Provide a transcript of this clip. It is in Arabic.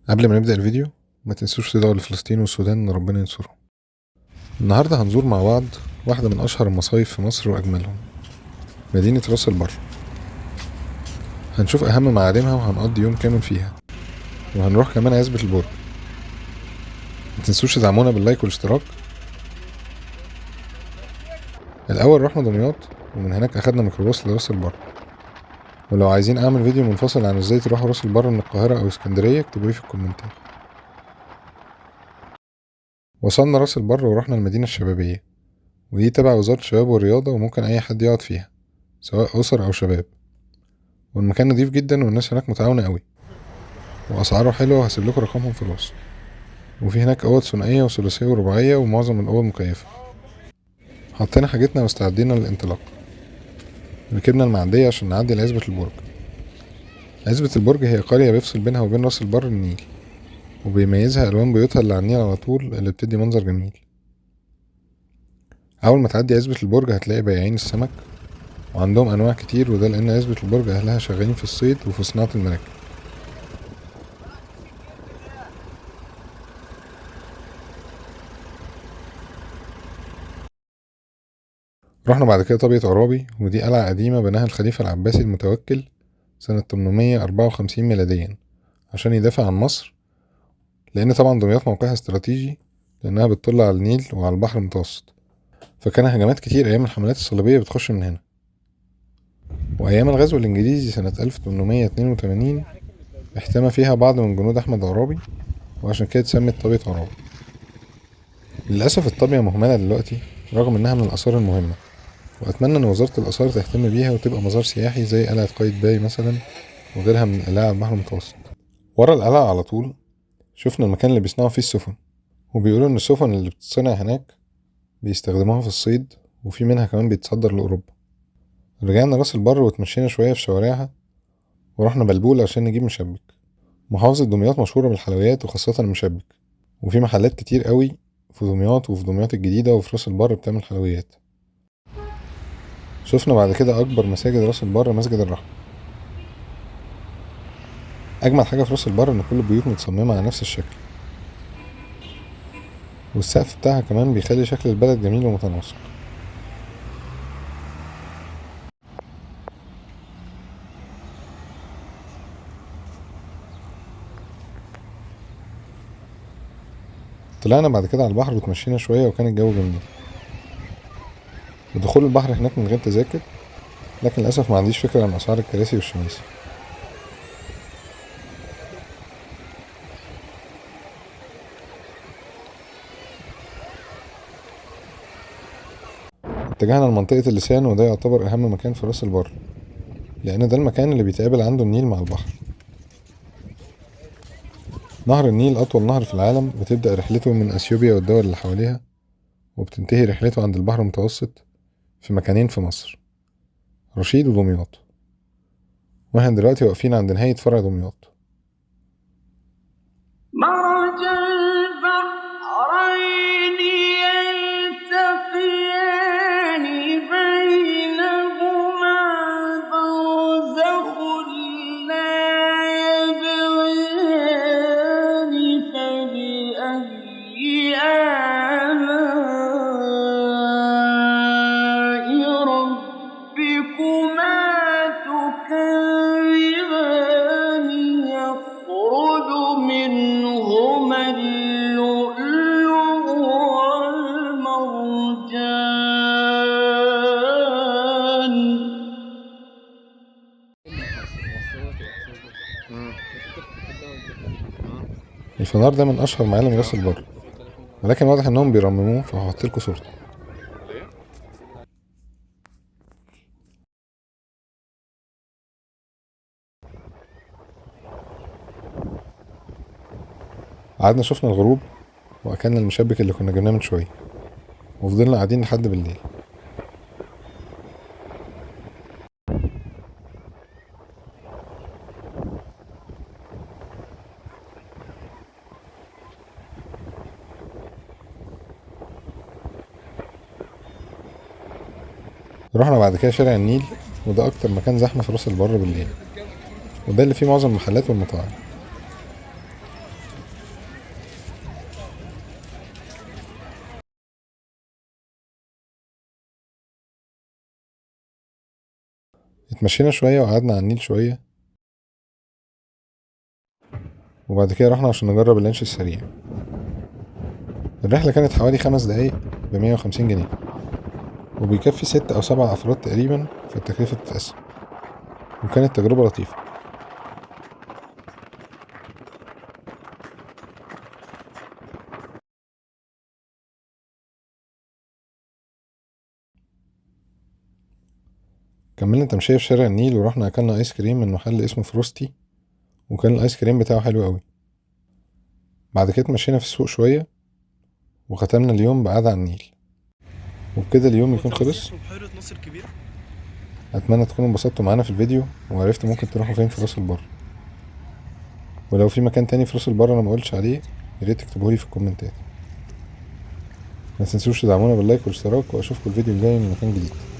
قبل ما نبدأ الفيديو ما تنسوش تدعوا لفلسطين والسودان ان ربنا ينصرهم. النهاردة هنزور مع بعض واحدة من اشهر المصايف في مصر واجملهم، مدينة راس البر. هنشوف اهم معالمها وهنقضي يوم كامل فيها، وهنروح كمان عزبة البرج. ما تنسوش تدعمونا باللايك والاشتراك. الاول رحنا دمياط، ومن هناك اخدنا ميكروباص لراس البر. ولو عايزين اعمل فيديو منفصل عن ازاي تروحوا راس البر من القاهرة او اسكندرية اكتبوا لي في الكومنتات. وصلنا راس البر ورحنا المدينة الشبابية، ودي تبع وزارة الشباب والرياضة وممكن اي حد يقعد فيها سواء اسر او شباب. والمكان نضيف جدا والناس هناك متعاونة قوي، واسعاره حلوة، وهسيب لكم رقمهم في الوصف. وفي هناك اوض ثنائية وثلاثية ورباعية، ومعظم الاوض مكيفة. حطينا حاجتنا واستعدينا للانطلاق. ركبنا المعدية عشان نعدي لعزبة البرج. عزبة البرج هي قرية بيفصل بينها وبين راس البر النيل، وبيميزها الوان بيوتها اللي على النيل على طول اللي بتدي منظر جميل. اول ما تعدي عزبة البرج هتلاقي بياعين السمك، وعندهم انواع كتير، وده لان عزبة البرج اهلها شغالين في الصيد وفي صناعة المراكب. رحنا بعد كده طابية عرابي، ودي قلعة قديمة بناها الخليفة العباسي المتوكل سنة 854 ميلاديا عشان يدافع عن مصر، لأن طبعا دمياط موقعها استراتيجي لأنها بتطل على النيل وعلى البحر المتوسط، فكان هجمات كتير أيام الحملات الصليبية بتخش من هنا. وأيام الغزو الإنجليزي سنة 1882 احتمى فيها بعض من جنود أحمد عرابي، وعشان كده اتسمت طابية عرابي. للأسف الطابية مهملة دلوقتي رغم إنها من الآثار المهمة، وأتمنى إن وزارة الآثار تهتم بيها وتبقى مزار سياحي زي قلعة قايتباي مثلا وغيرها من القلاع على البحر المتوسط. ورا القلعة على طول شفنا المكان اللي بيصنعوا فيه السفن، وبيقولوا إن السفن اللي بتتصنع هناك بيستخدموها في الصيد، وفي منها كمان بيتصدر لأوروبا. رجعنا راس البر وتمشينا شوية في شوارعها، ورحنا بلبول عشان نجيب مشبك. محافظة دمياط مشهورة بالحلويات وخاصة المشبك، وفي محلات كتير قوي في دمياط وفي دمياط الجديدة وفي راس البر بتعمل حلويات. شفنا بعد كده أكبر مساجد راس البر مسجد الرحمة. أجمل حاجة في راس البر إن كل البيوت متصممة على نفس الشكل، والسقف بتاعها كمان بيخلي شكل البلد جميل ومتناسق. طلعنا بعد كده على البحر وتمشينا شوية وكان الجو جميل. ودخول البحر هناك من غير تذاكر، لكن للأسف ما عنديش فكرة عن أسعار الكراسي والشماسي. اتجهنا لمنطقة اللسان، وده يعتبر أهم مكان في راس البر، لأن ده المكان اللي بيتقابل عنده النيل مع البحر. نهر النيل أطول نهر في العالم، بتبدأ رحلته من أثيوبيا والدول اللي حواليها، وبتنتهي رحلته عند البحر المتوسط في مكانين في مصر، رشيد ودمياط. واحنا دلوقتي واقفين عند نهاية فرع دمياط. مرج البحرين يلتقيان بينهما برزخ لا يبغيان فبأي آلاء ربكما تكذبان يخرج منهما اللؤلؤ والمرجان. الفنار ده من أشهر معالم راس البر، ولكن واضح إنهم بيرمموه، فهحطلكوا صورته. قعدنا شفنا الغروب، وأكلنا المشبك اللي كنا جبناه من شوية، وفضلنا قاعدين لحد بالليل. رحنا بعد كده شارع النيل، وده أكتر مكان زحمة في راس البر بالليل، وده اللي فيه معظم المحلات والمطاعم. اتمشينا شوية وقعدنا على النيل شوية، وبعد كده رحنا عشان نجرب اللانش السريع. الرحلة كانت حوالي 5 دقايق ب150 جنيه، وبيكفي 6 أو 7 أفراد تقريبا، فالتكلفة بتتقسم، وكانت تجربة لطيفة. كملنا تمشية في شارع النيل، ورحنا أكلنا آيس كريم من محل اسمه فروستي، وكان الآيس كريم بتاعه حلو أوي. بعد كده اتمشينا في السوق شوية، وختمنا اليوم بقعدة على النيل. وبكده اليوم يكون خلص. أتمنى تكونوا انبسطتوا معانا في الفيديو، وعرفتوا ممكن تروحوا فين في راس البر. ولو في مكان تاني في راس البر أنا مقولتش عليه، ياريت تكتبولي في الكومنتات. ما تنسوش تدعمونا باللايك والاشتراك، وأشوفكوا الفيديو الجاي من مكان جديد.